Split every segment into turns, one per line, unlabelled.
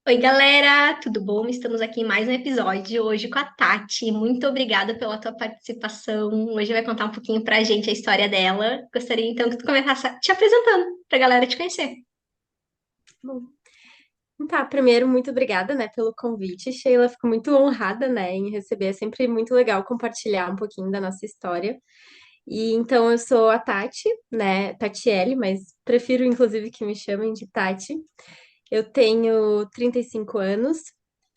Oi, galera, tudo bom? Estamos aqui em mais um episódio hoje com a Tati. Muito obrigada pela tua participação. Hoje vai contar um pouquinho pra gente a história dela. Gostaria então que tu começasse te apresentando pra galera te conhecer.
Bom, então tá, primeiro, muito obrigada, né, pelo convite, Sheila. Fico muito honrada, né, em receber. É sempre muito legal compartilhar um pouquinho da nossa história. E então eu sou a Tati, né, Tatiele, mas prefiro inclusive que me chamem de Tati. Eu tenho 35 anos.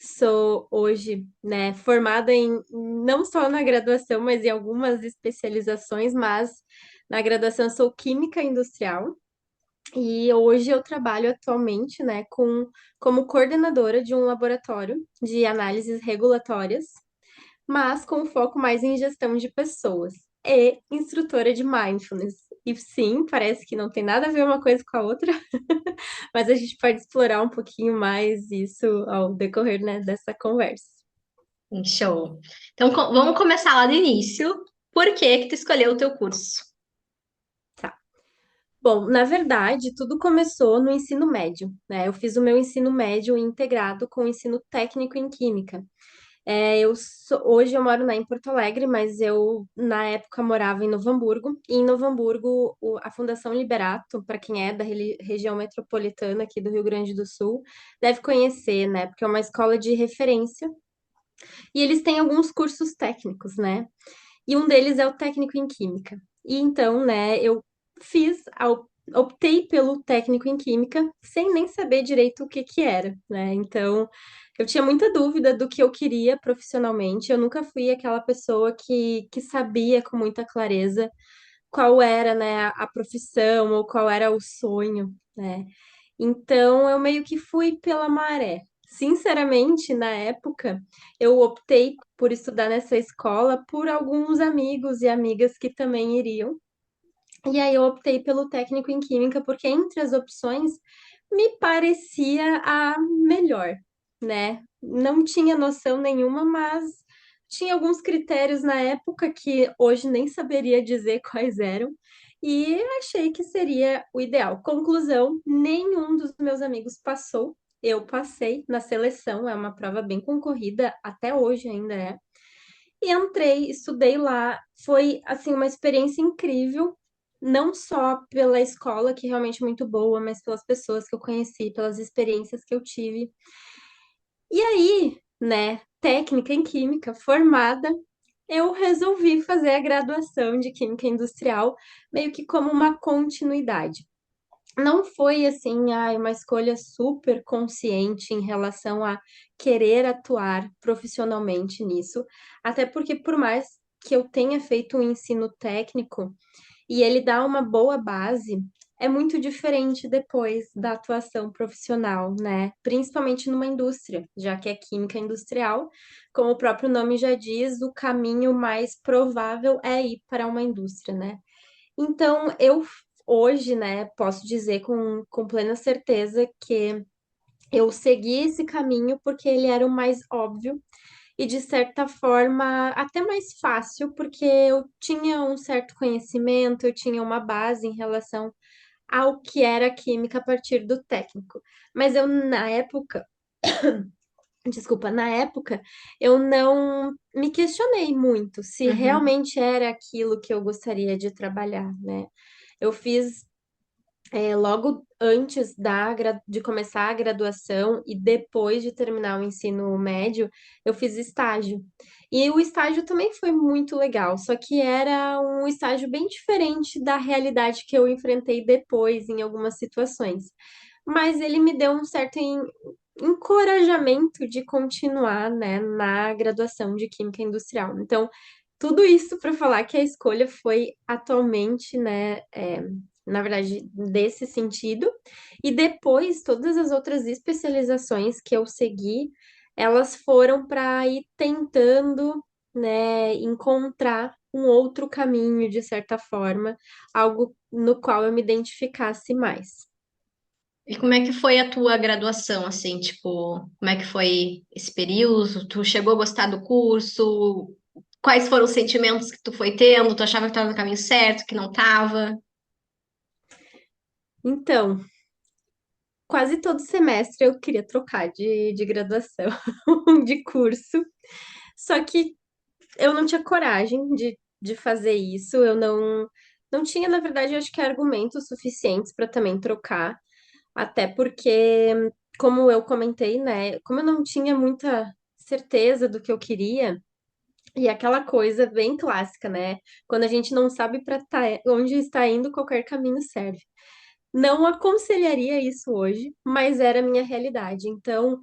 Sou hoje, né, formada em não só na graduação, mas em algumas especializações, mas na graduação eu sou química industrial. E hoje eu trabalho atualmente, né, como coordenadora de um laboratório de análises regulatórias, mas com foco mais em gestão de pessoas e instrutora de mindfulness. E sim, parece que não tem nada a ver uma coisa com a outra, mas a gente pode explorar um pouquinho mais isso ao decorrer, né, dessa conversa.
Show. Então, vamos começar lá do início. Por que que tu escolheu o teu curso?
Tá. Bom, na verdade, tudo começou no ensino médio, né? Eu fiz o meu ensino médio integrado com o ensino técnico em química. Hoje eu moro, né, em Porto Alegre, mas eu na época morava em Novo Hamburgo. E em Novo Hamburgo, a Fundação Liberato, para quem é da região metropolitana aqui do Rio Grande do Sul, deve conhecer, né? Porque é uma escola de referência e eles têm alguns cursos técnicos, né? E um deles é o técnico em química. E então, né, eu optei pelo técnico em química sem nem saber direito o que que era, né? Então, eu tinha muita dúvida do que eu queria profissionalmente. Eu nunca fui aquela pessoa que sabia com muita clareza qual era, né, a profissão ou qual era o sonho, né? Então, eu meio que fui pela maré. Sinceramente, na época, eu optei por estudar nessa escola por alguns amigos e amigas que também iriam. E aí eu optei pelo técnico em química porque entre as opções me parecia a melhor, né? Não tinha noção nenhuma, mas tinha alguns critérios na época que hoje nem saberia dizer quais eram. E achei que seria o ideal. Conclusão: nenhum dos meus amigos passou. Eu passei na seleção, é uma prova bem concorrida, até hoje ainda é. E entrei, estudei lá. Foi, assim, uma experiência incrível, não só pela escola, que realmente é muito boa, mas pelas pessoas que eu conheci, pelas experiências que eu tive. E aí, né, técnica em química, formada, eu resolvi fazer a graduação de química industrial, meio que como uma continuidade. Não foi assim, uma escolha super consciente em relação a querer atuar profissionalmente nisso, até porque por mais que eu tenha feito um ensino técnico e ele dá uma boa base, é muito diferente depois da atuação profissional, né? Principalmente numa indústria, já que é química industrial, como o próprio nome já diz, o caminho mais provável é ir para uma indústria, né? Então, eu hoje, né, posso dizer com plena certeza que eu segui esse caminho porque ele era o mais óbvio e, de certa forma, até mais fácil, porque eu tinha um certo conhecimento, eu tinha uma base em relação ao que era química a partir do técnico. Mas eu, na época, desculpa, na época, eu não me questionei muito se
Uhum.
realmente era aquilo que eu gostaria de trabalhar, né? Eu fiz logo antes de começar a graduação e depois de terminar o ensino médio, eu fiz estágio. E o estágio também foi muito legal, só que era um estágio bem diferente da realidade que eu enfrentei depois em algumas situações. Mas ele me deu um certo encorajamento de continuar, né, na graduação de Química Industrial. Então, tudo isso para falar que a escolha foi atualmente, né, na verdade, desse sentido. E depois, todas as outras especializações que eu segui, elas foram para ir tentando, né, encontrar um outro caminho, de certa forma, algo no qual eu me identificasse mais.
E como é que foi a tua graduação, assim, tipo, como é que foi esse período? Tu chegou a gostar do curso? Quais foram os sentimentos que tu foi tendo? Tu achava que estava no caminho certo, que não estava?
Então, quase todo semestre eu queria trocar de graduação, de curso. Só que eu não tinha coragem de fazer isso. Eu não tinha, na verdade, eu acho que argumentos suficientes para também trocar. Até porque, como eu comentei, né? Como eu não tinha muita certeza do que eu queria, e aquela coisa bem clássica, né? Quando a gente não sabe para onde está indo, qualquer caminho serve. Não aconselharia isso hoje, mas era a minha realidade. Então,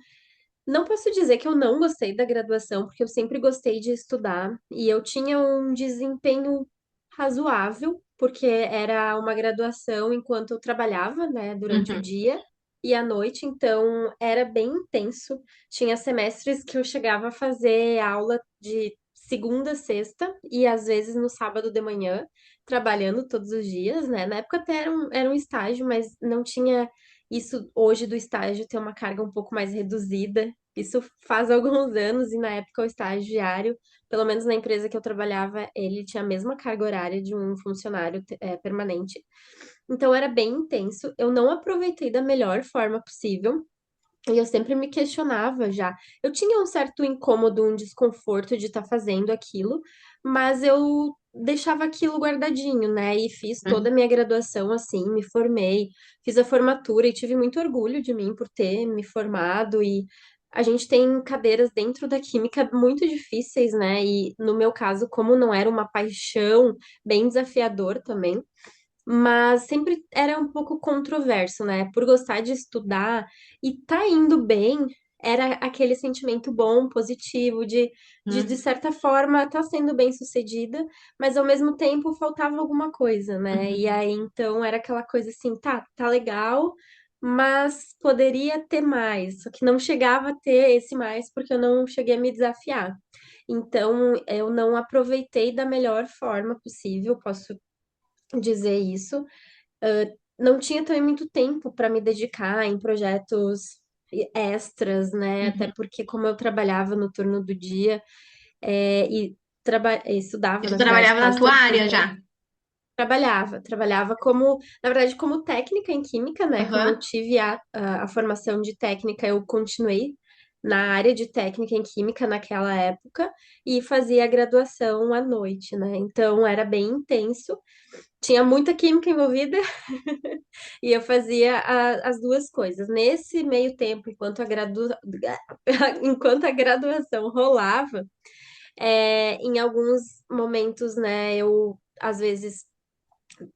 não posso dizer que eu não gostei da graduação, porque eu sempre gostei de estudar e eu tinha um desempenho razoável, porque era uma graduação enquanto eu trabalhava, né, durante o
Uhum.
dia e à noite, então era bem intenso. Tinha semestres que eu chegava a fazer aula de segunda a sexta e às vezes no sábado de manhã, trabalhando todos os dias, né? Na época até era um estágio, mas não tinha isso hoje do estágio ter uma carga um pouco mais reduzida. Isso faz alguns anos e na época o estagiário, pelo menos na empresa que eu trabalhava, ele tinha a mesma carga horária de um funcionário permanente. Então era bem intenso. Eu não aproveitei da melhor forma possível. E eu sempre me questionava já. Eu tinha um certo incômodo, um desconforto de estar fazendo aquilo, mas eu deixava aquilo guardadinho, né? E fiz toda a
Uhum.
minha graduação assim, me formei, fiz a formatura e tive muito orgulho de mim por ter me formado. E a gente tem cadeiras dentro da química muito difíceis, né? E no meu caso, como não era uma paixão, bem desafiador também, mas sempre era um pouco controverso, né? Por gostar de estudar e tá indo bem, era aquele sentimento bom, positivo, de
Uhum.
certa forma tá sendo bem sucedida, mas ao mesmo tempo faltava alguma coisa, né? E
Uhum.
aí então era aquela coisa assim, tá legal, mas poderia ter mais, só que não chegava a ter esse mais porque eu não cheguei a me desafiar. Então, eu não aproveitei da melhor forma possível, posso dizer isso. Não tinha também muito tempo para me dedicar em projetos extras, né? Até
Uhum.
porque, como eu trabalhava no turno do dia, e
E
estudava,
tu
na verdade,
trabalhava na
quase
tua
todos os
área
dias,
já?
trabalhava como, na verdade, como técnica em química, né? Como eu
Aham.
tive a formação de técnica, eu continuei na área de técnica em química naquela época e fazia a graduação à noite, né? Então era bem intenso. Tinha muita química envolvida e eu fazia as duas coisas. Nesse meio tempo, enquanto a graduação rolava, em alguns momentos, né, eu às vezes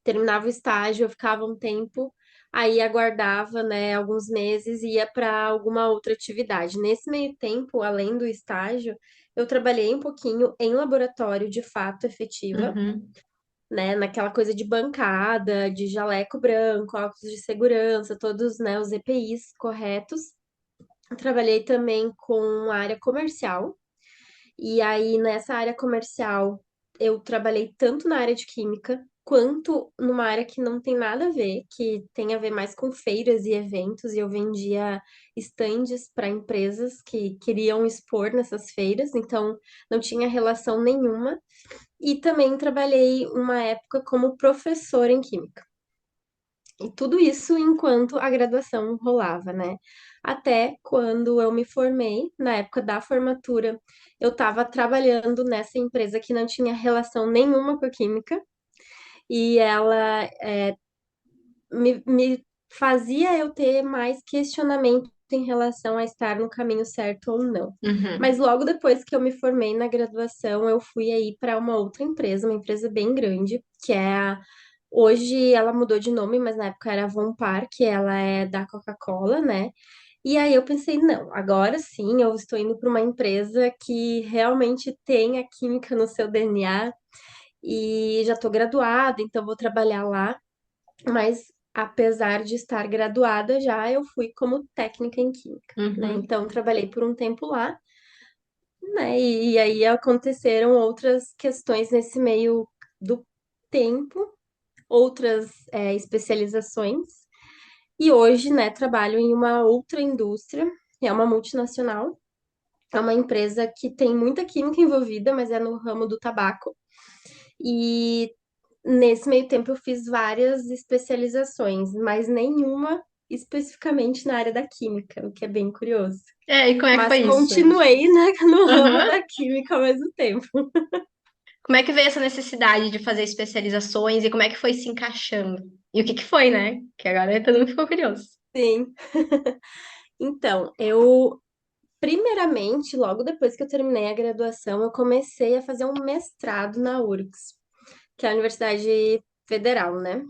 terminava o estágio, eu ficava um tempo, aí aguardava, né, alguns meses e ia para alguma outra atividade. Nesse meio tempo, além do estágio, eu trabalhei um pouquinho em laboratório de fato efetiva,
Uhum.
né, naquela coisa de bancada, de jaleco branco, óculos de segurança, todos, né, os EPIs corretos. Trabalhei também com a área comercial, e aí nessa área comercial eu trabalhei tanto na área de química quanto numa área que não tem nada a ver, que tem a ver mais com feiras e eventos, e eu vendia estandes para empresas que queriam expor nessas feiras, então não tinha relação nenhuma. E também trabalhei uma época como professora em química. E tudo isso enquanto a graduação rolava, né? Até quando eu me formei, na época da formatura, eu estava trabalhando nessa empresa que não tinha relação nenhuma com a química, e ela me fazia eu ter mais questionamento em relação a estar no caminho certo ou não. Mas
Uhum.
logo depois que eu me formei na graduação, eu fui aí para uma outra empresa, uma empresa bem grande, que é a Hoje ela mudou de nome, mas na época era a Vonpar, que ela é da Coca-Cola, né? E aí eu pensei, não, agora sim eu estou indo para uma empresa que realmente tem a química no seu DNA e já estou graduada, então vou trabalhar lá. Mas apesar de estar graduada já, eu fui como técnica em química, né?
Uhum.
Então trabalhei por um tempo lá, né? E aí aconteceram outras questões nesse meio do tempo, outras especializações. E hoje, né, trabalho em uma outra indústria, é uma multinacional, é uma empresa que tem muita química envolvida, mas é no ramo do tabaco. E nesse meio tempo eu fiz várias especializações, mas nenhuma especificamente na área da química, o que é bem curioso.
É, e como é que
Mas
foi isso?
continuei no ramo
Aham.
da química ao mesmo tempo.
Como é que veio essa necessidade de fazer especializações e como é que foi se encaixando? E o que que foi, né? Que agora todo mundo ficou curioso.
Sim. Então, eu primeiramente, logo depois que eu terminei a graduação, eu comecei a fazer um mestrado na URGS, que é a Universidade Federal, né?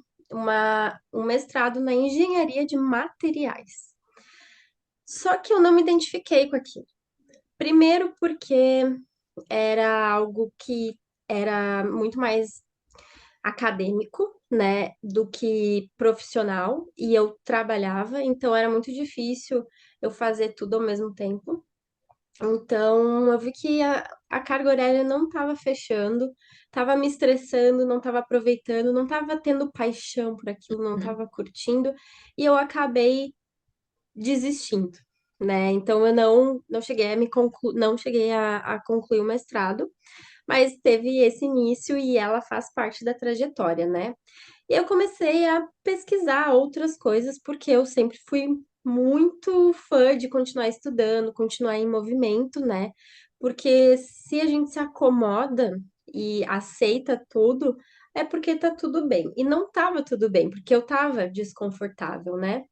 Um mestrado na engenharia de materiais. Só que eu não me identifiquei com aquilo. Primeiro porque era algo que era muito mais acadêmico, né, do que profissional, e eu trabalhava, então era muito difícil eu fazer tudo ao mesmo tempo. Então, eu vi que a carga horária não estava fechando, estava me estressando, não estava aproveitando, não estava tendo paixão por aquilo, não
Hum.
estava curtindo, e eu acabei desistindo, né? Então, eu não cheguei a não cheguei a concluir o mestrado, mas teve esse início e ela faz parte da trajetória, né? E eu comecei a pesquisar outras coisas, porque eu sempre fui muito fã de continuar estudando, continuar em movimento, né? Porque se a gente se acomoda e aceita tudo, é porque tá tudo bem. E não tava tudo bem, porque eu tava desconfortável, né?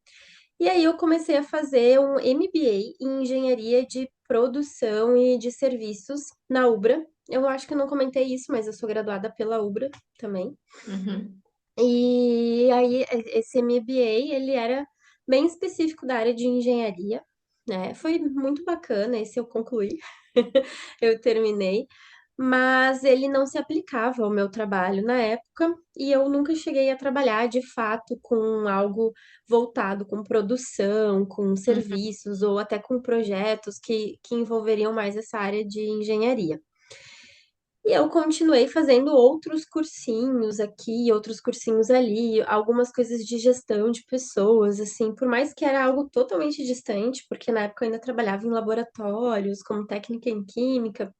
E aí eu comecei a fazer um MBA em engenharia de produção e de serviços na Ubra. Eu acho que eu não comentei isso, mas eu sou graduada pela Ubra também.
Uhum.
E aí, esse MBA, ele era bem específico da área de engenharia, né? Foi muito bacana, esse eu concluí, eu terminei, mas ele não se aplicava ao meu trabalho na época, e eu nunca cheguei a trabalhar de fato com algo voltado com produção, com
Uhum.
serviços, ou até com projetos que envolveriam mais essa área de engenharia. E eu continuei fazendo outros cursinhos aqui, outros cursinhos ali, algumas coisas de gestão de pessoas, assim, por mais que era algo totalmente distante, porque na época eu ainda trabalhava em laboratórios, como técnica em química,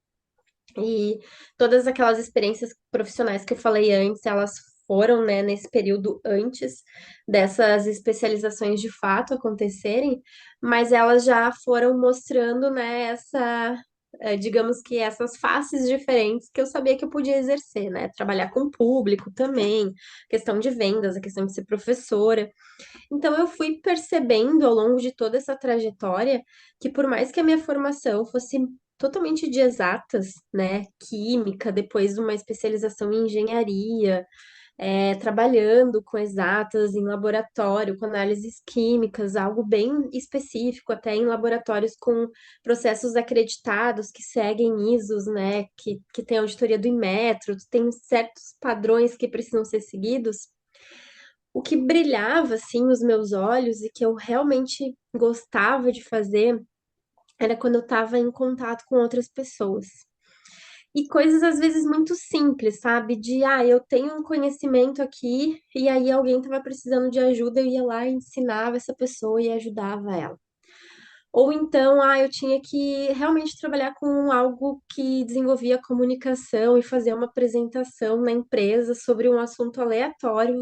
e todas aquelas experiências profissionais que eu falei antes, elas foram, né, nesse período antes dessas especializações de fato acontecerem, mas elas já foram mostrando, né, digamos que essas faces diferentes que eu sabia que eu podia exercer, né, trabalhar com o público também, questão de vendas, a questão de ser professora. Então eu fui percebendo ao longo de toda essa trajetória que por mais que a minha formação fosse totalmente de exatas, né, química, depois uma especialização em engenharia, trabalhando com exatas em laboratório, com análises químicas, algo bem específico, até em laboratórios com processos acreditados que seguem ISOs, né, que tem auditoria do Inmetro, tem certos padrões que precisam ser seguidos. O que brilhava assim nos meus olhos e que eu realmente gostava de fazer era quando eu estava em contato com outras pessoas. E coisas às vezes muito simples, sabe? De, eu tenho um conhecimento aqui e aí alguém estava precisando de ajuda, eu ia lá e ensinava essa pessoa e ajudava ela. Ou então, eu tinha que realmente trabalhar com algo que desenvolvia comunicação e fazer uma apresentação na empresa sobre um assunto aleatório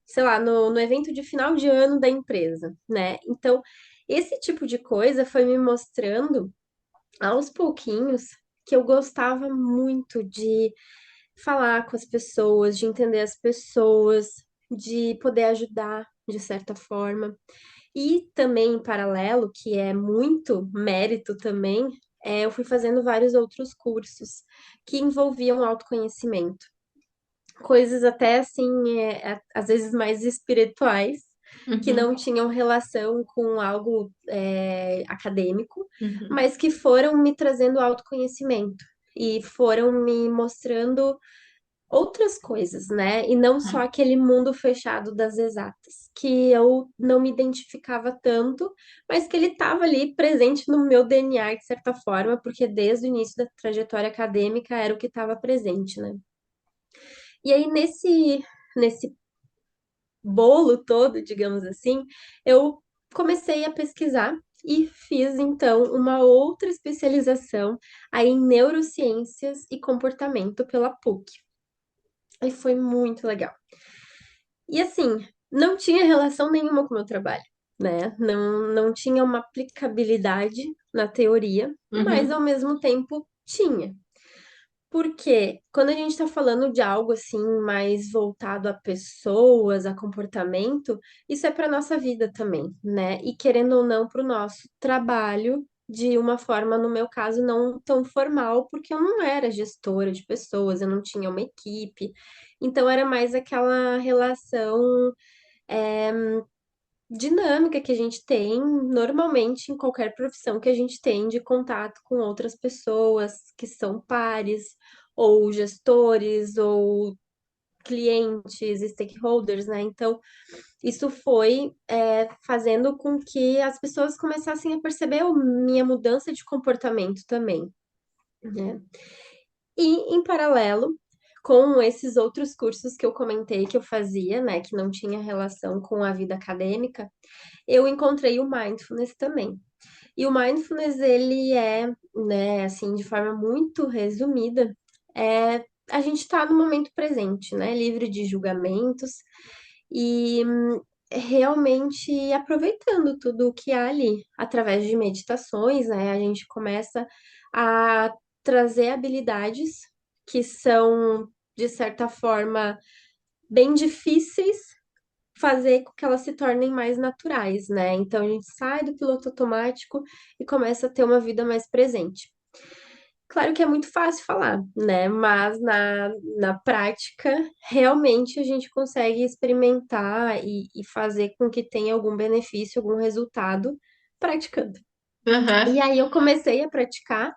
sei lá, no evento de final de ano da empresa, né? Então, esse tipo de coisa foi me mostrando aos pouquinhos que eu gostava muito de falar com as pessoas, de entender as pessoas, de poder ajudar de certa forma. E também em paralelo, que é muito mérito também, eu fui fazendo vários outros cursos que envolviam autoconhecimento. Coisas até assim, às vezes mais espirituais, que
Uhum.
não tinham relação com algo acadêmico,
Uhum.
mas que foram me trazendo autoconhecimento e foram me mostrando outras coisas, né? E não só aquele mundo fechado das exatas, que eu não me identificava tanto, mas que ele estava ali presente no meu DNA de certa forma, porque desde o início da trajetória acadêmica era o que estava presente, né? E aí nesse bolo todo, digamos assim, eu comecei a pesquisar e fiz então uma outra especialização aí em neurociências e comportamento pela PUC. E foi muito legal. E assim, não tinha relação nenhuma com o meu trabalho. né? Não tinha uma aplicabilidade na teoria, mas ao
Uhum.
mesmo tempo tinha. Porque quando a gente está falando de algo assim mais voltado a pessoas, a comportamento, isso é para nossa vida também, né? E querendo ou não, para o nosso trabalho, de uma forma, no meu caso, não tão formal, porque eu não era gestora de pessoas, eu não tinha uma equipe. Então era mais aquela relação dinâmica que a gente tem normalmente em qualquer profissão que a gente tem de contato com outras pessoas que são pares, ou gestores, ou clientes, stakeholders, né? Então, isso foi fazendo com que as pessoas começassem a perceber a minha mudança de comportamento também, né? E, em paralelo, com esses outros cursos que eu comentei que eu fazia, né, que não tinha relação com a vida acadêmica, eu encontrei o mindfulness também. E o mindfulness, ele é, né, assim, de forma muito resumida, a gente está no momento presente, né, livre de julgamentos e realmente aproveitando tudo o que há ali. Através de meditações, né, a gente começa a trazer habilidades que são, de certa forma, bem difíceis fazer com que elas se tornem mais naturais, né? Então a gente sai do piloto automático e começa a ter uma vida mais presente. Claro que é muito fácil falar, né? Mas na prática, realmente a gente consegue experimentar e fazer com que tenha algum benefício, algum resultado praticando. E
Aham.
aí eu comecei a praticar,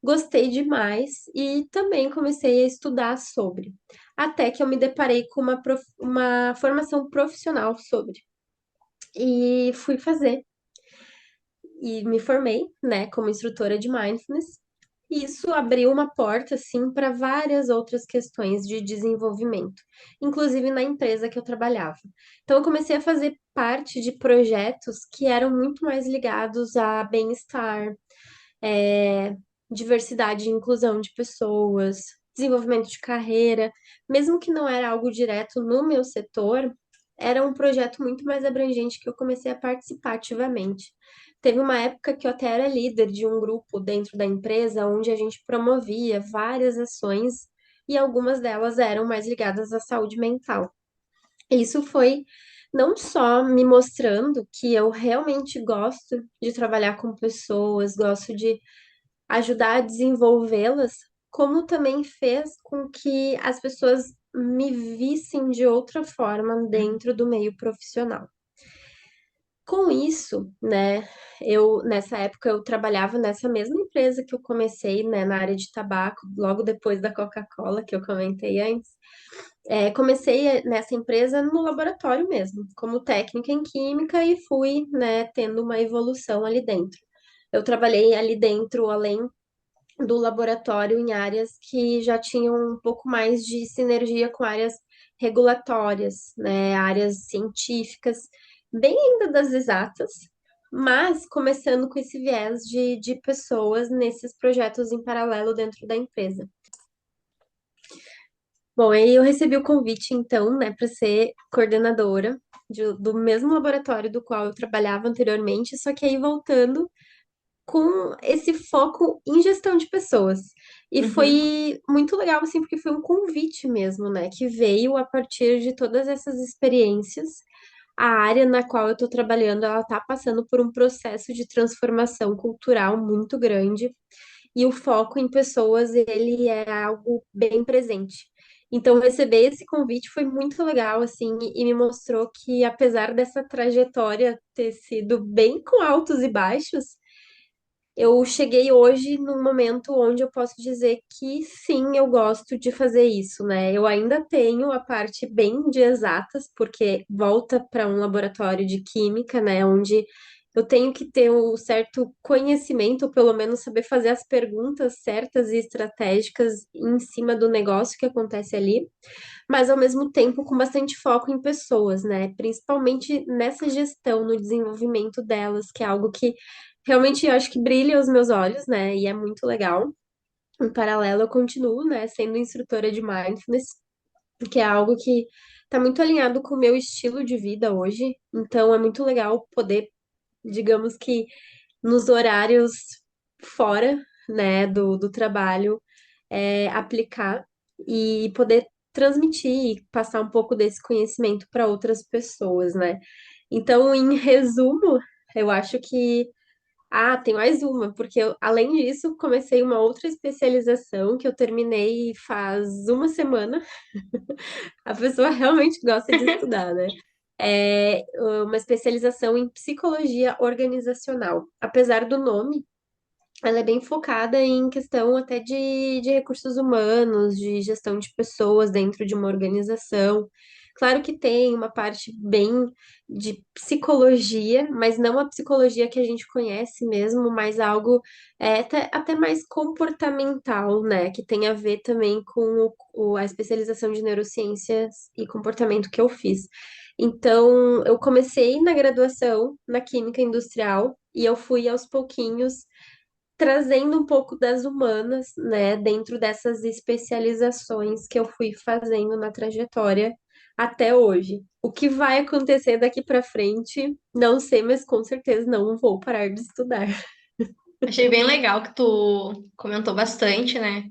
gostei demais e também comecei a estudar sobre. Até que eu me deparei com uma formação profissional sobre. E fui fazer e me formei, né, como instrutora de mindfulness. E isso abriu uma porta assim para várias outras questões de desenvolvimento, inclusive na empresa que eu trabalhava. Então eu comecei a fazer parte de projetos que eram muito mais ligados a bem-estar, é, diversidade e inclusão de pessoas, desenvolvimento de carreira, mesmo que não era algo direto no meu setor, era um projeto muito mais abrangente que eu comecei a participar ativamente. Teve uma época que eu até era líder de um grupo dentro da empresa onde a gente promovia várias ações e algumas delas eram mais ligadas à saúde mental. Isso foi não só me mostrando que eu realmente gosto de trabalhar com pessoas, gosto de ajudar a desenvolvê-las, como também fez com que as pessoas me vissem de outra forma dentro do meio profissional. Com isso, né, eu nessa época eu trabalhava nessa mesma empresa que eu comecei, né, na área de tabaco, logo depois da Coca-Cola que eu comentei antes. Comecei nessa empresa no laboratório mesmo, como técnica em química e fui, né, tendo uma evolução ali dentro. Eu trabalhei ali dentro, além do laboratório em áreas que já tinham um pouco mais de sinergia com áreas regulatórias, né, áreas científicas, bem ainda das exatas, mas começando com esse viés de pessoas nesses projetos em paralelo dentro da empresa. Bom, aí eu recebi o convite, então, né, para ser coordenadora do mesmo laboratório do qual eu trabalhava anteriormente, só que aí voltando com esse foco em gestão de pessoas. E
Uhum.
foi muito legal, assim, porque foi um convite mesmo, né? Que veio a partir de todas essas experiências. A área na qual eu estou trabalhando, ela está passando por um processo de transformação cultural muito grande. E o foco em pessoas, ele é algo bem presente. Então, receber esse convite foi muito legal, assim, e me mostrou que, apesar dessa trajetória ter sido bem com altos e baixos, eu cheguei hoje num momento onde eu posso dizer que sim, eu gosto de fazer isso, né? Eu ainda tenho a parte bem de exatas, porque volta para um laboratório de química, né? Onde eu tenho que ter um certo conhecimento, ou pelo menos saber fazer as perguntas certas e estratégicas em cima do negócio que acontece ali, mas ao mesmo tempo com bastante foco em pessoas, né? Principalmente nessa gestão, no desenvolvimento delas, que é algo que realmente eu acho que brilha aos meus olhos, né? E é muito legal. Em paralelo, eu continuo, né, sendo instrutora de mindfulness, que é algo que tá muito alinhado com o meu estilo de vida hoje. Então é muito legal poder, digamos que nos horários fora, né, do trabalho, aplicar e poder transmitir e passar um pouco desse conhecimento para outras pessoas, né? Então, em resumo, eu acho que tem mais uma, porque eu, além disso, comecei uma outra especialização que eu terminei faz uma semana. A pessoa realmente gosta de estudar, né? É uma especialização em psicologia organizacional. Apesar do nome, ela é bem focada em questão até de recursos humanos, de gestão de pessoas dentro de uma organização. Claro que tem uma parte bem de psicologia, mas não a psicologia que a gente conhece mesmo, mas algo até mais comportamental, né? Que tem a ver também com a especialização de neurociências e comportamento que eu fiz. Então, eu comecei na graduação na Química Industrial e eu fui aos pouquinhos trazendo um pouco das humanas, né, dentro dessas especializações que eu fui fazendo na trajetória até hoje. O que vai acontecer daqui para frente, não sei, mas com certeza não vou parar de estudar.
Achei bem legal que tu comentou bastante, né?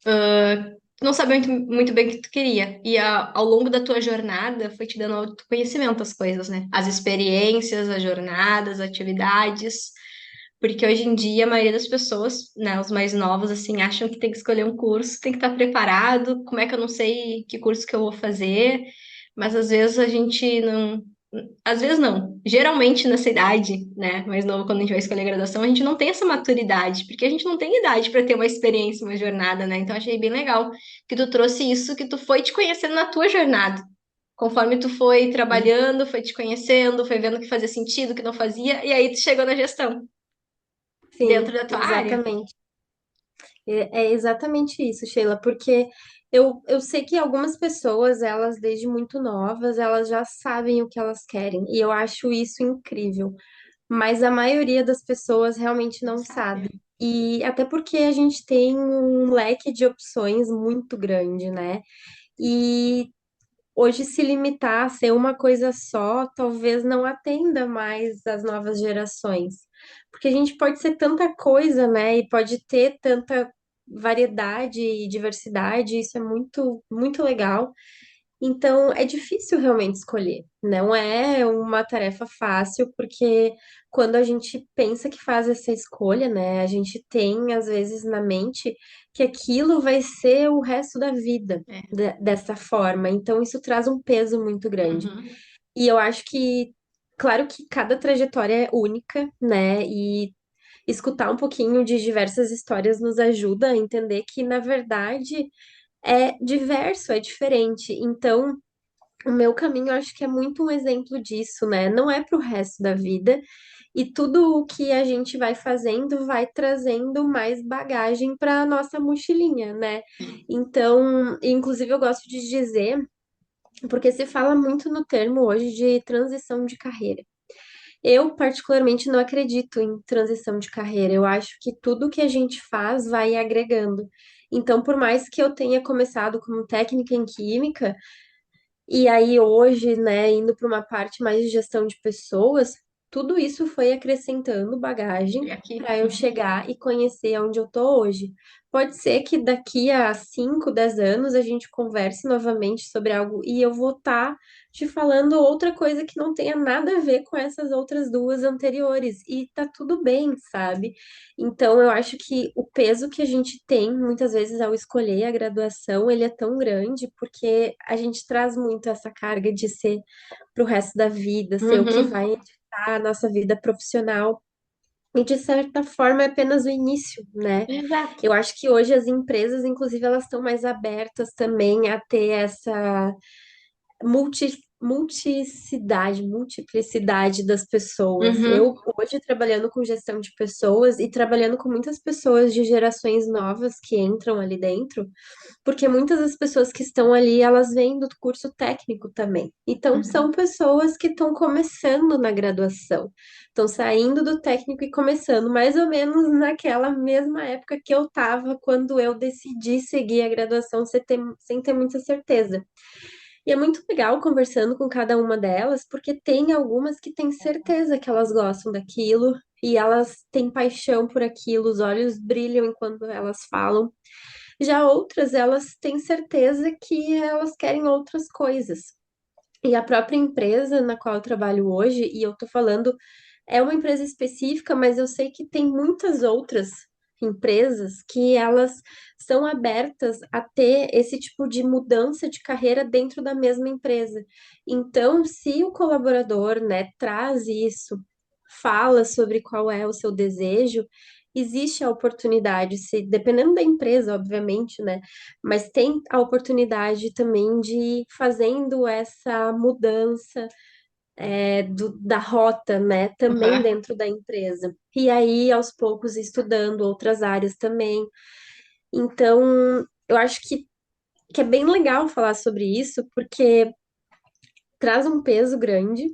Tu não sabia muito bem o que tu queria. E ao longo da tua jornada foi te dando autoconhecimento as coisas, né? As experiências, as jornadas, as atividades. Porque hoje em dia a maioria das pessoas, né, os mais novos, assim, acham que tem que escolher um curso, tem que estar preparado. Como é que eu não sei que curso que eu vou fazer? Mas às vezes a gente não. Às vezes não. Geralmente nessa idade, né, mais novo, quando a gente vai escolher a graduação, a gente não tem essa maturidade, porque a gente não tem idade para ter uma experiência, uma jornada, né? Então achei bem legal que tu trouxe isso, que tu foi te conhecendo na tua jornada. Conforme tu foi trabalhando, foi te conhecendo, foi vendo o que fazia sentido, o que não fazia, e aí tu chegou na gestão, dentro
Sim,
da tua área.
exatamente. É exatamente isso, Sheila, porque eu sei que algumas pessoas, elas desde muito novas, elas já sabem o que elas querem, e eu acho isso incrível. Mas a maioria das pessoas realmente
Não
não
sabe.
sabe. E até porque a gente tem um leque de opções muito grande, né? E hoje se limitar a ser uma coisa só, talvez não atenda mais as novas gerações. Porque a gente pode ser tanta coisa, né? E pode ter tanta variedade e diversidade, isso é muito, muito legal. Então, é difícil realmente escolher. Não é uma tarefa fácil, porque quando a gente pensa que faz essa escolha, né, a gente tem, às vezes, na mente que aquilo vai ser o resto da vida
É.
dessa forma. Então, isso traz um peso muito grande.
Uhum.
E eu acho que, claro que cada trajetória é única, né, e escutar um pouquinho de diversas histórias nos ajuda a entender que, na verdade, é diverso, é diferente. Então, o meu caminho, eu acho que é muito um exemplo disso, né? Não é para o resto da vida, e tudo o que a gente vai fazendo vai trazendo mais bagagem para a nossa mochilinha, né? Então, inclusive, eu gosto de dizer, porque se fala muito no termo hoje de transição de carreira. Eu, particularmente, não acredito em transição de carreira. Eu acho que tudo que a gente faz vai agregando. Então, por mais que eu tenha começado como técnica em química, e aí hoje, né, indo para uma parte mais de gestão de pessoas, tudo isso foi acrescentando bagagem
E aqui.
para eu chegar e conhecer onde eu tô hoje. Pode ser que daqui a 5, 10 anos a gente converse novamente sobre algo e eu vou estar te falando outra coisa que não tenha nada a ver com essas outras duas anteriores. E tá tudo bem, sabe? Então, eu acho que o peso que a gente tem, muitas vezes, ao escolher a graduação, ele é tão grande porque a gente traz muito essa carga de ser para o resto da vida, ser o que
Uhum.
vai editar a nossa vida profissional. E, de certa forma, é apenas o início, né?
Exato.
Eu acho que hoje as empresas, inclusive, elas estão mais abertas também a ter essa multiplicidade das pessoas.
Uhum.
Eu hoje trabalhando com gestão de pessoas e trabalhando com muitas pessoas de gerações novas que entram ali dentro, porque muitas das pessoas que estão ali, elas vêm do curso técnico também. Então,
Uhum.
são pessoas que estão começando na graduação, estão saindo do técnico e começando, mais ou menos naquela mesma época que eu estava quando eu decidi seguir a graduação sem ter muita certeza. E é muito legal conversando com cada uma delas, porque tem algumas que têm certeza que elas gostam daquilo e elas têm paixão por aquilo, os olhos brilham enquanto elas falam. Já outras, elas têm certeza que elas querem outras coisas. E a própria empresa na qual eu trabalho hoje, e eu tô falando, é uma empresa específica, mas eu sei que tem muitas outras empresas que elas são abertas a ter esse tipo de mudança de carreira dentro da mesma empresa. Então, se o colaborador, né, traz isso, fala sobre qual é o seu desejo, existe a oportunidade, se dependendo da empresa, obviamente, né? Mas tem a oportunidade também de ir fazendo essa mudança da rota, né, também
Aham.
dentro da empresa. E aí, aos poucos, estudando outras áreas também. Então, eu acho que é bem legal falar sobre isso, porque traz um peso grande,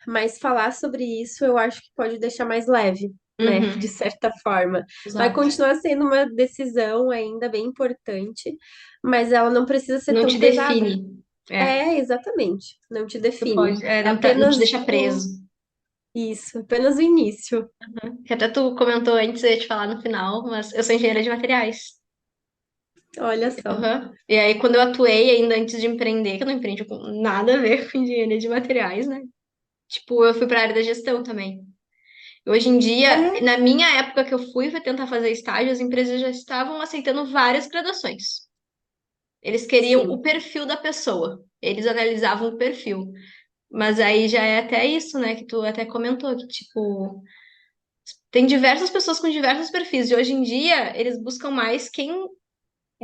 mas falar sobre isso eu acho que pode deixar mais leve. Né, de
Uhum.
certa forma. Vai
Exato.
continuar sendo uma decisão ainda bem importante, mas ela não precisa ser
Não
tão
te
pesada.
define. É,
É, exatamente. Não te
tu
define.
pode,
É
não te
apenas
deixa
o
preso.
isso, apenas o início.
Que até tu comentou antes, eu ia te falar no final, mas eu sou engenheira de materiais.
Olha só.
Aham. E aí, quando eu atuei ainda antes de empreender, que eu não empreendi com nada a ver com engenharia de materiais, né? Tipo, eu fui para a área da gestão também. Hoje em dia,
É,
na minha época que eu fui tentar fazer estágio, as empresas já estavam aceitando várias graduações. Eles queriam o
sim,
perfil da pessoa. Eles analisavam o perfil. Mas aí já é até isso, né? Que tu até comentou, que, tipo, tem diversas pessoas com diversos perfis. E hoje em dia, eles buscam mais quem,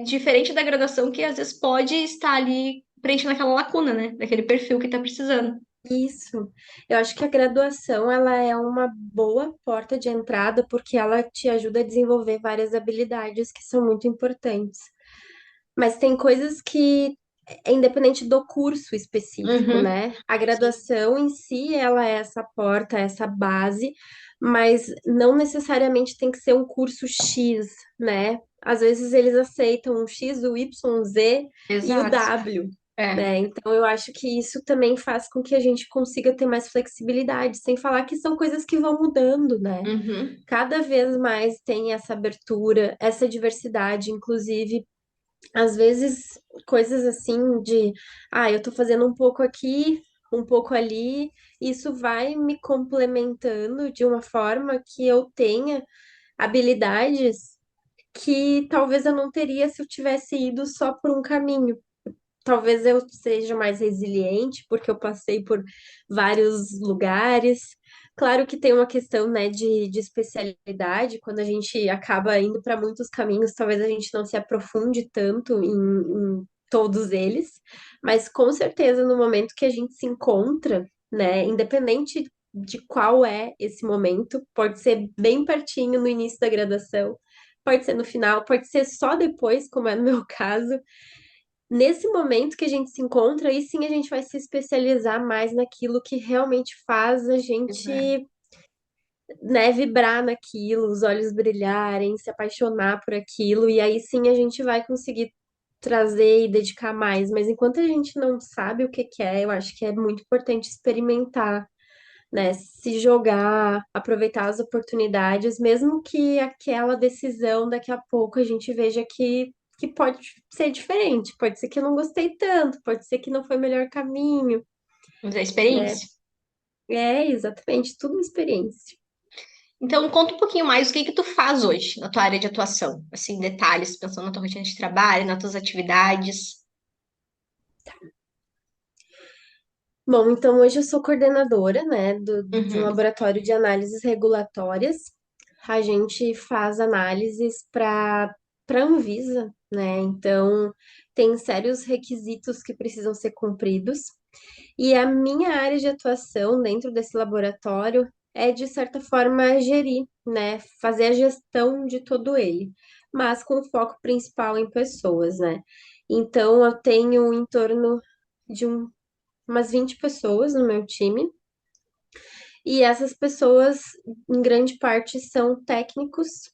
diferente da graduação, que às vezes pode estar ali preenchendo aquela lacuna, né? Daquele perfil que tá precisando.
isso. Eu acho que a graduação ela é uma boa porta de entrada porque ela te ajuda a desenvolver várias habilidades que são muito importantes. Mas tem coisas que é independente do curso específico,
Uhum.
né? A graduação em si, ela é essa porta, essa base, mas não necessariamente tem que ser um curso X, né? Às vezes eles aceitam o X, o Y, o Z e o
Exato.
W,
É.
né? Então eu acho que isso também faz com que a gente consiga ter mais flexibilidade, sem falar que são coisas que vão mudando, né?
Uhum.
Cada vez mais tem essa abertura, essa diversidade, inclusive às vezes, coisas assim de, eu tô fazendo um pouco aqui, um pouco ali, isso vai me complementando de uma forma que eu tenha habilidades que talvez eu não teria se eu tivesse ido só por um caminho. Talvez eu seja mais resiliente, porque eu passei por vários lugares. Claro que tem uma questão, né, de especialidade, quando a gente acaba indo para muitos caminhos, talvez a gente não se aprofunde tanto em todos eles, mas com certeza no momento que a gente se encontra, né, independente de qual é esse momento, pode ser bem pertinho no início da graduação, pode ser no final, pode ser só depois, como é no meu caso. Nesse momento que a gente se encontra, aí sim a gente vai se especializar mais naquilo que realmente faz a gente, né, vibrar naquilo, os olhos brilharem, se apaixonar por aquilo, e aí sim a gente vai conseguir trazer e dedicar mais. Mas enquanto a gente não sabe o que que é, eu acho que é muito importante experimentar, né, se jogar, aproveitar as oportunidades, mesmo que aquela decisão daqui a pouco a gente veja que pode ser diferente, pode ser que eu não gostei tanto, pode ser que não foi o melhor caminho,
Mas é
né?
experiência.
É, exatamente, tudo experiência.
Então, conta um pouquinho mais o que que tu faz hoje na tua área de atuação. Assim, detalhes, pensando na tua rotina de trabalho, nas tuas atividades.
Bom, então hoje eu sou coordenadora, né, de um
Uhum.
laboratório de análises regulatórias. A gente faz análises para Anvisa, né? Então tem sérios requisitos que precisam ser cumpridos. E a minha área de atuação dentro desse laboratório é, de certa forma, gerir, né? Fazer a gestão de todo ele, mas com foco principal em pessoas, né? Então eu tenho em torno de umas 20 pessoas no meu time, e essas pessoas, em grande parte, são técnicos,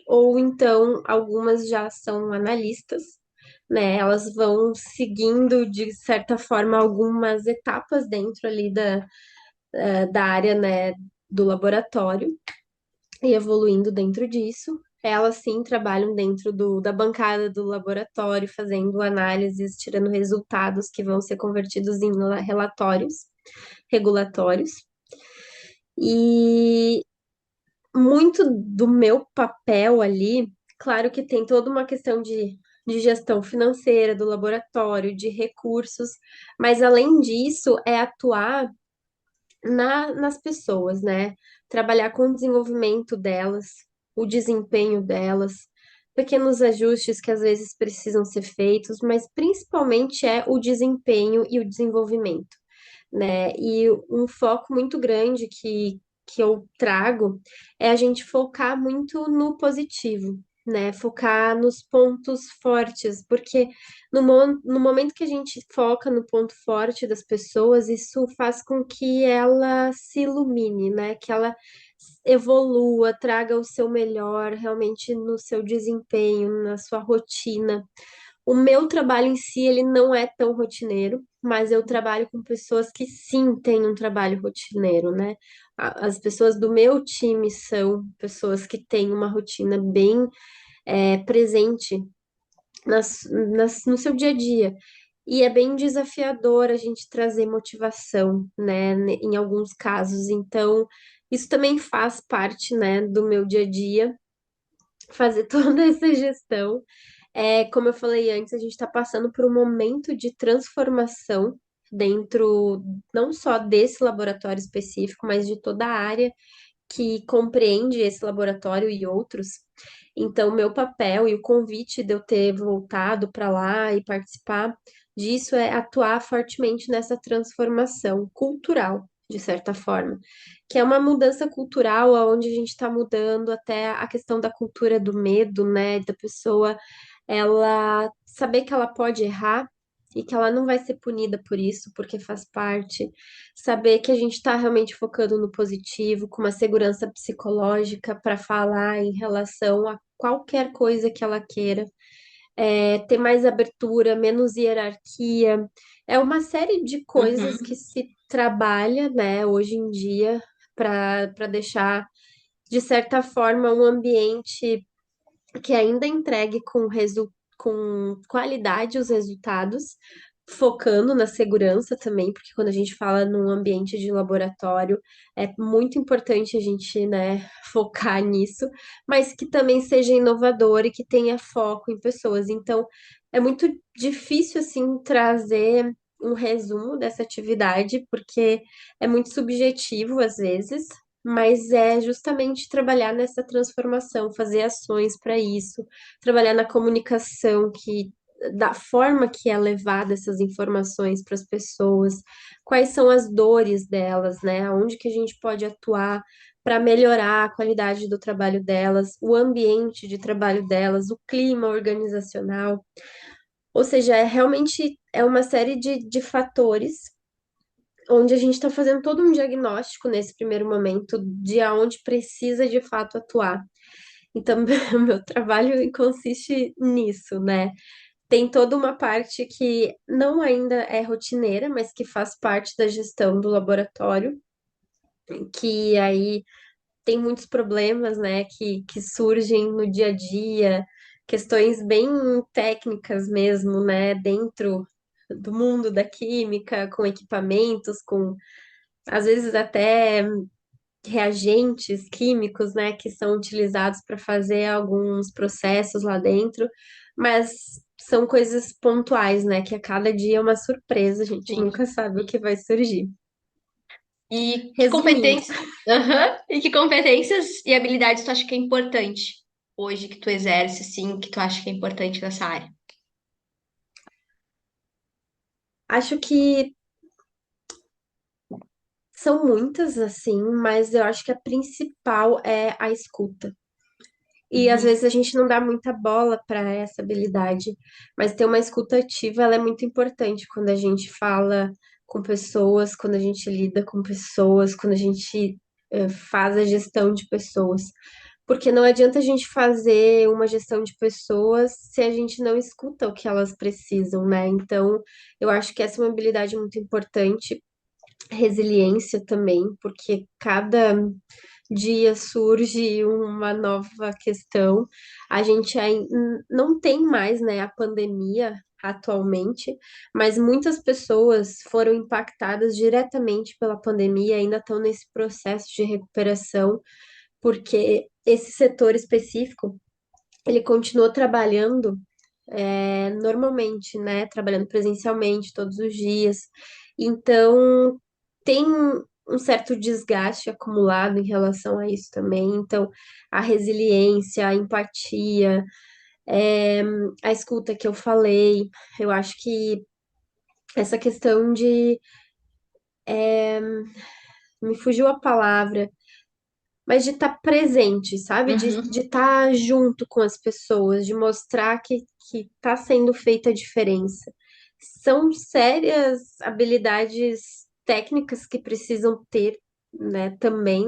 ou então algumas já são analistas, né? Elas vão seguindo, de certa forma, algumas etapas dentro ali da área, né, do laboratório e evoluindo dentro disso. Elas sim trabalham dentro da bancada do laboratório, fazendo análises, tirando resultados que vão ser convertidos em relatórios regulatórios. E muito do meu papel ali, claro que tem toda uma questão de gestão financeira do laboratório, de recursos, mas além disso, é atuar nas pessoas, né? Trabalhar com o desenvolvimento delas, o desempenho delas, pequenos ajustes que às vezes precisam ser feitos, mas principalmente é o desempenho e o desenvolvimento, né? E um foco muito grande que eu trago é a gente focar muito no positivo, né? Focar nos pontos fortes, porque no momento que a gente foca no ponto forte das pessoas, isso faz com que ela se ilumine, né? Que ela evolua, traga o seu melhor realmente no seu desempenho, na sua rotina. O meu trabalho em si, ele não é tão rotineiro, mas eu trabalho com pessoas que sim têm um trabalho rotineiro, né? As pessoas do meu time são pessoas que têm uma rotina bem presente no seu dia a dia. E é bem desafiador a gente trazer motivação, né, em alguns casos. Então, isso também faz parte, né, do meu dia a dia, fazer toda essa gestão. Como eu falei antes, a gente está passando por um momento de transformação dentro não só desse laboratório específico, mas de toda a área que compreende esse laboratório e outros. Então, meu papel e o convite de eu ter voltado para lá e participar disso é atuar fortemente nessa transformação cultural, de certa forma, que é uma mudança cultural onde a gente está mudando até a questão da cultura do medo, né, da pessoa ela saber que ela pode errar e que ela não vai ser punida por isso, porque faz parte. Saber que a gente está realmente focando no positivo, com uma segurança psicológica para falar em relação a qualquer coisa que ela queira. Ter mais abertura, menos hierarquia. É uma série de coisas que
Uhum.
se trabalha, né, hoje em dia, para deixar, de certa forma, um ambiente que ainda entregue com qualidade os resultados, focando na segurança também, porque quando a gente fala num ambiente de laboratório, é muito importante a gente, né, focar nisso, mas que também seja inovador e que tenha foco em pessoas. Então, é muito difícil, assim, trazer um resumo dessa atividade, porque é muito subjetivo às vezes, mas é justamente trabalhar nessa transformação, fazer ações para isso, trabalhar na comunicação da forma que é levada essas informações para as pessoas, quais são as dores delas, né? Onde que a gente pode atuar para melhorar a qualidade do trabalho delas, o ambiente de trabalho delas, o clima organizacional. Ou seja, realmente é uma série de fatores onde a gente está fazendo todo um diagnóstico nesse primeiro momento de aonde precisa de fato atuar. Então, o meu trabalho consiste nisso, né? Tem toda uma parte que não ainda é rotineira, mas que faz parte da gestão do laboratório, que aí tem muitos problemas, né, que surgem no dia a dia, questões bem técnicas mesmo, né, dentro do mundo da química, com equipamentos, com às vezes até reagentes químicos, né, que são utilizados para fazer alguns processos lá dentro, mas são coisas pontuais, né, que a cada dia é uma surpresa, a gente
Sim.
nunca sabe o que vai surgir.
E que
Resumindo,
competências, aham. E que competências e habilidades tu acha que é importante hoje que tu exerce, assim, que tu acha que é importante nessa área?
acho que são muitas, assim, mas eu acho que a principal é a escuta. E às
Uhum.
vezes a gente não dá muita bola para essa habilidade, mas ter uma escuta ativa, ela é muito importante quando a gente fala com pessoas, quando a gente lida com pessoas, quando a gente faz a gestão de pessoas. Porque não adianta a gente fazer uma gestão de pessoas se a gente não escuta o que elas precisam, né? Então, eu acho que essa é uma habilidade muito importante, resiliência também, porque cada dia surge uma nova questão. A gente não tem mais, né, a pandemia atualmente, mas muitas pessoas foram impactadas diretamente pela pandemia, ainda estão nesse processo de recuperação, porque esse setor específico, ele continuou trabalhando normalmente, né, trabalhando presencialmente todos os dias. Então, tem um certo desgaste acumulado em relação a isso também. Então, a resiliência, a empatia, é, a escuta que eu falei, eu acho que essa questão de, me fugiu a palavra, mas de estar presente, sabe? De
Uhum.
estar junto com as pessoas, de mostrar que está sendo feita a diferença. São sérias habilidades técnicas que precisam ter, né, também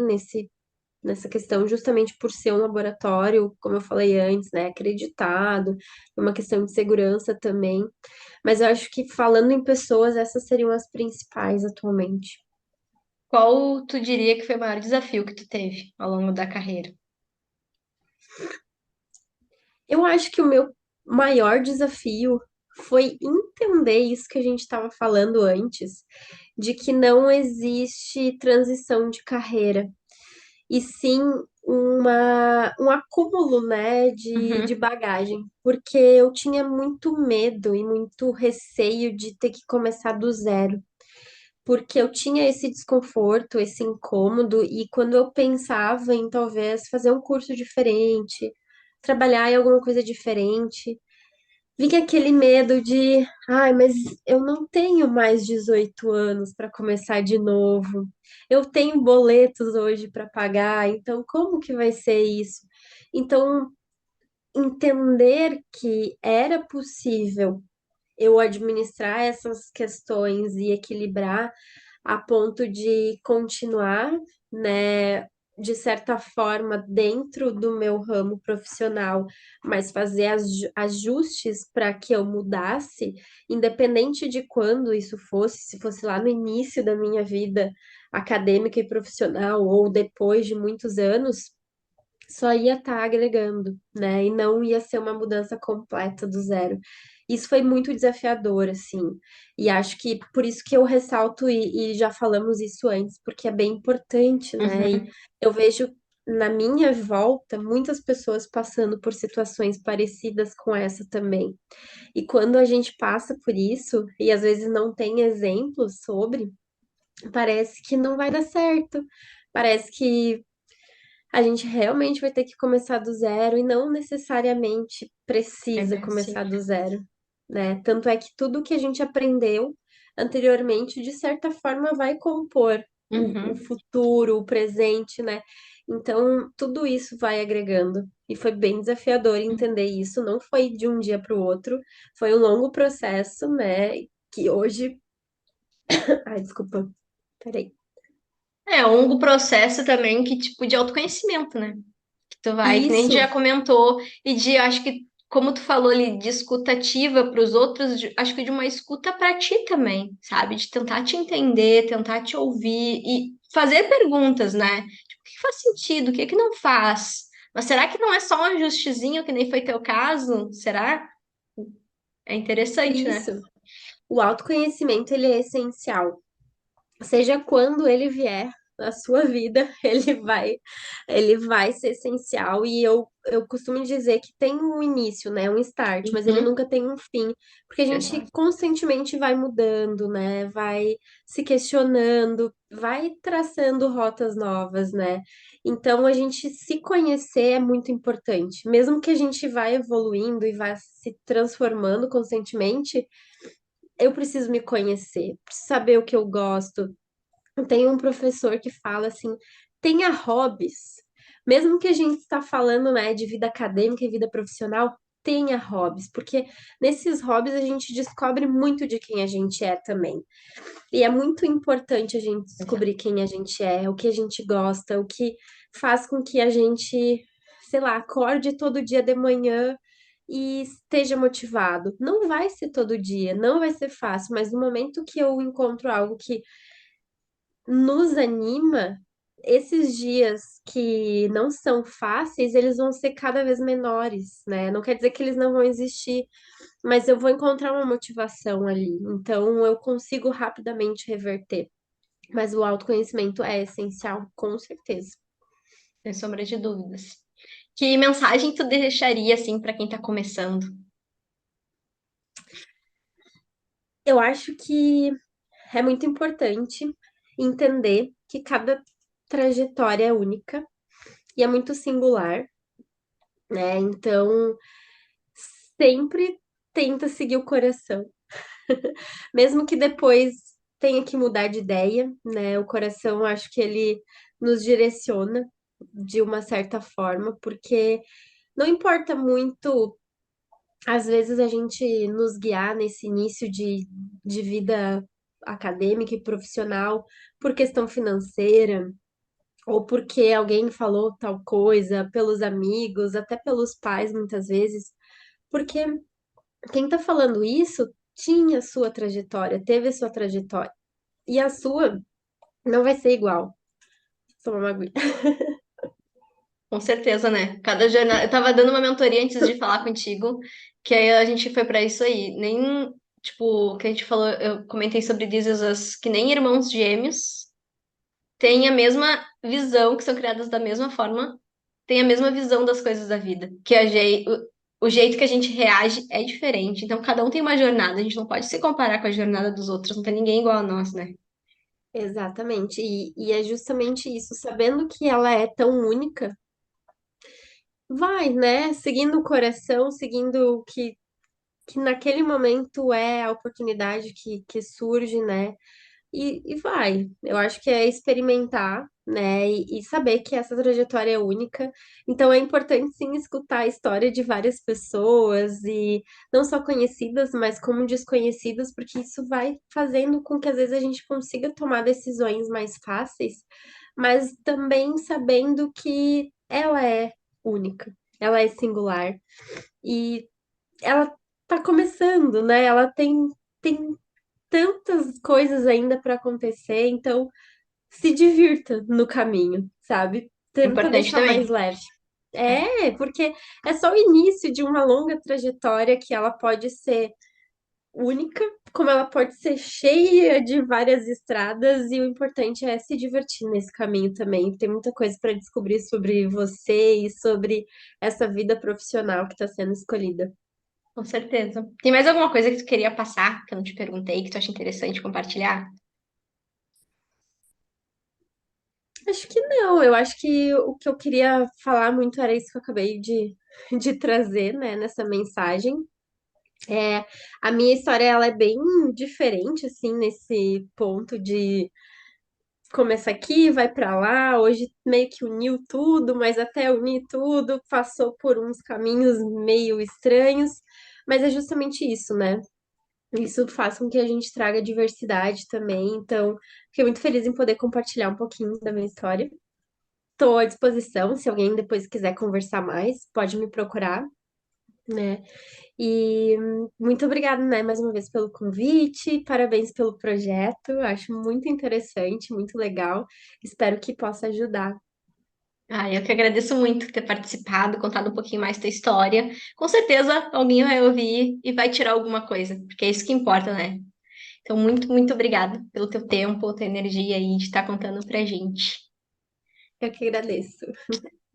nessa questão, justamente por ser um laboratório, como eu falei antes, né, acreditado, uma questão de segurança também. Mas eu acho que falando em pessoas, essas seriam as principais atualmente.
Qual tu diria que foi o maior desafio que tu teve ao longo da carreira?
Eu acho que o meu maior desafio foi entender isso que a gente estava falando antes, de que não existe transição de carreira, e sim um acúmulo, né, de
Uhum.
bagagem, porque eu tinha muito medo e muito receio de ter que começar do zero, porque eu tinha esse desconforto, esse incômodo, e quando eu pensava em talvez fazer um curso diferente, trabalhar em alguma coisa diferente, vinha aquele medo de, ai, mas eu não tenho mais 18 anos para começar de novo. Eu tenho boletos hoje para pagar, então como que vai ser isso? Então, entender que era possível eu administrar essas questões e equilibrar a ponto de continuar, né, de certa forma, dentro do meu ramo profissional, mas fazer ajustes para que eu mudasse, independente de quando isso fosse, se fosse lá no início da minha vida acadêmica e profissional ou depois de muitos anos, só ia estar agregando, né? E não ia ser uma mudança completa do zero. Isso foi muito desafiador, assim. E acho que por isso que eu ressalto, e já falamos isso antes, porque é bem importante, né? E
Uhum.
eu vejo na minha volta muitas pessoas passando por situações parecidas com essa também. E quando a gente passa por isso, e às vezes não tem exemplos sobre, parece que não vai dar certo. Parece que a gente realmente vai ter que começar do zero e não necessariamente
É
precisa
bem assim.
começar do zero, né? Tanto é que tudo que a gente aprendeu anteriormente, de certa forma, vai compor o
Uhum.
futuro, o presente, né? Então, tudo isso vai agregando. E foi bem desafiador entender isso. Não foi de um dia para o outro, foi um longo processo, né? Que hoje. Ai, desculpa, peraí.
É um longo processo também que tipo de autoconhecimento, né? Que tu vai, que nem a gente
Isso,
já comentou, e de acho que como tu falou ali de escuta ativa para os outros, acho que de uma escuta para ti também, sabe? De tentar te entender, tentar te ouvir e fazer perguntas, né? Tipo, o que faz sentido, o que que não faz? Mas será que não é só um ajustezinho que nem foi teu caso? Será? É interessante, né?
isso. O autoconhecimento, ele é essencial. Seja quando ele vier na sua vida, ele vai ser essencial. E eu costumo dizer que tem um início, né? Um start, mas ele
Uhum,
nunca tem um fim, porque a gente
verdade.
constantemente vai mudando, né? Vai se questionando, vai traçando rotas novas, né? Então a gente se conhecer é muito importante. Mesmo que a gente vá evoluindo e vá se transformando constantemente, eu preciso me conhecer, preciso saber o que eu gosto. Tem um professor que fala assim: tenha hobbies. Mesmo que a gente está falando, né, de vida acadêmica e vida profissional, tenha hobbies, porque nesses hobbies a gente descobre muito de quem a gente é também. E é muito importante a gente
Pois é.
descobrir quem a gente é, o que a gente gosta, o que faz com que a gente sei lá, acorde todo dia de manhã e esteja motivado. Não vai ser todo dia, não vai ser fácil, mas no momento que eu encontro algo que nos anima, esses dias que não são fáceis, eles vão ser cada vez menores, né? Não quer dizer que eles não vão existir, mas eu vou encontrar uma motivação ali. Então eu consigo rapidamente reverter. Mas o autoconhecimento é essencial, com certeza.
Sem sombra de dúvidas. Que mensagem tu deixaria, assim, para quem tá começando?
Eu acho que é muito importante entender que cada trajetória é única e é muito singular, né? Então, sempre tenta seguir o coração, mesmo que depois tenha que mudar de ideia, né? O coração, acho que ele nos direciona de uma certa forma, porque não importa muito, às vezes, a gente nos guiar nesse início de vida acadêmica e profissional por questão financeira, ou porque alguém falou tal coisa, pelos amigos, até pelos pais, muitas vezes, porque quem tá falando isso tinha sua trajetória, teve a sua trajetória, e a sua não vai ser igual. Toma uma aguinha.
Com certeza, né? Cada jornada. Eu tava dando uma mentoria antes de falar contigo, que aí a gente foi pra isso aí. Nem, tipo, que a gente falou, eu comentei sobre This Is Us, que nem irmãos gêmeos têm a mesma visão, que são criados da mesma forma, têm a mesma visão das coisas da vida. Que o jeito que a gente reage é diferente. Então, cada um tem uma jornada. A gente não pode se comparar com a jornada dos outros. Não tem ninguém igual a nós, né?
Exatamente, e é justamente isso, sabendo que ela é tão única, vai, né? Seguindo o coração, seguindo que naquele momento é a oportunidade que surge, né? E vai. Eu acho que é experimentar, né? E saber que essa trajetória é única. Então é importante sim escutar a história de várias pessoas e não só conhecidas, mas como desconhecidas, porque isso vai fazendo com que às vezes a gente consiga tomar decisões mais fáceis, mas também sabendo que ela é única, ela é singular e ela tá começando, né? Ela tem tantas coisas ainda para acontecer, então se divirta no caminho, sabe? Tenta
Importante
deixar mais
também.
leve. É, porque é só o início de uma longa trajetória que ela pode ser única, como ela pode ser cheia de várias estradas, e o importante é se divertir nesse caminho também. Tem muita coisa para descobrir sobre você e sobre essa vida profissional que está sendo escolhida.
Com certeza. Tem mais alguma coisa que tu queria passar, que eu não te perguntei, que tu acha interessante compartilhar?
Acho que não, eu acho que o que eu queria falar muito era isso que eu acabei de trazer, né, nessa mensagem. É, a minha história, ela é bem diferente, assim, nesse ponto de começa aqui, vai pra lá, hoje meio que uniu tudo, mas até unir tudo passou por uns caminhos meio estranhos, mas é justamente isso, né? Isso faz com que a gente traga diversidade também, então fiquei muito feliz em poder compartilhar um pouquinho da minha história. Estou à disposição, se alguém depois quiser conversar mais, pode me procurar, né? E muito obrigada, né, mais uma vez pelo convite, parabéns pelo projeto, acho muito interessante, muito legal, espero que possa ajudar.
Ah, eu que agradeço muito ter participado, contado um pouquinho mais da história. Com certeza alguém vai ouvir e vai tirar alguma coisa, porque é isso que importa, né? Então, muito, muito obrigada pelo teu tempo, tua energia aí de estar contando pra gente.
Eu que agradeço.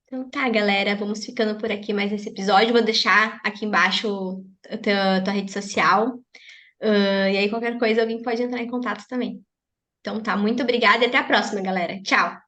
Então tá, galera, vamos ficando por aqui mais nesse episódio. Vou deixar aqui embaixo a tua rede social. E aí, qualquer coisa, alguém pode entrar em contato também. Então tá, muito obrigada e até a próxima, galera. Tchau!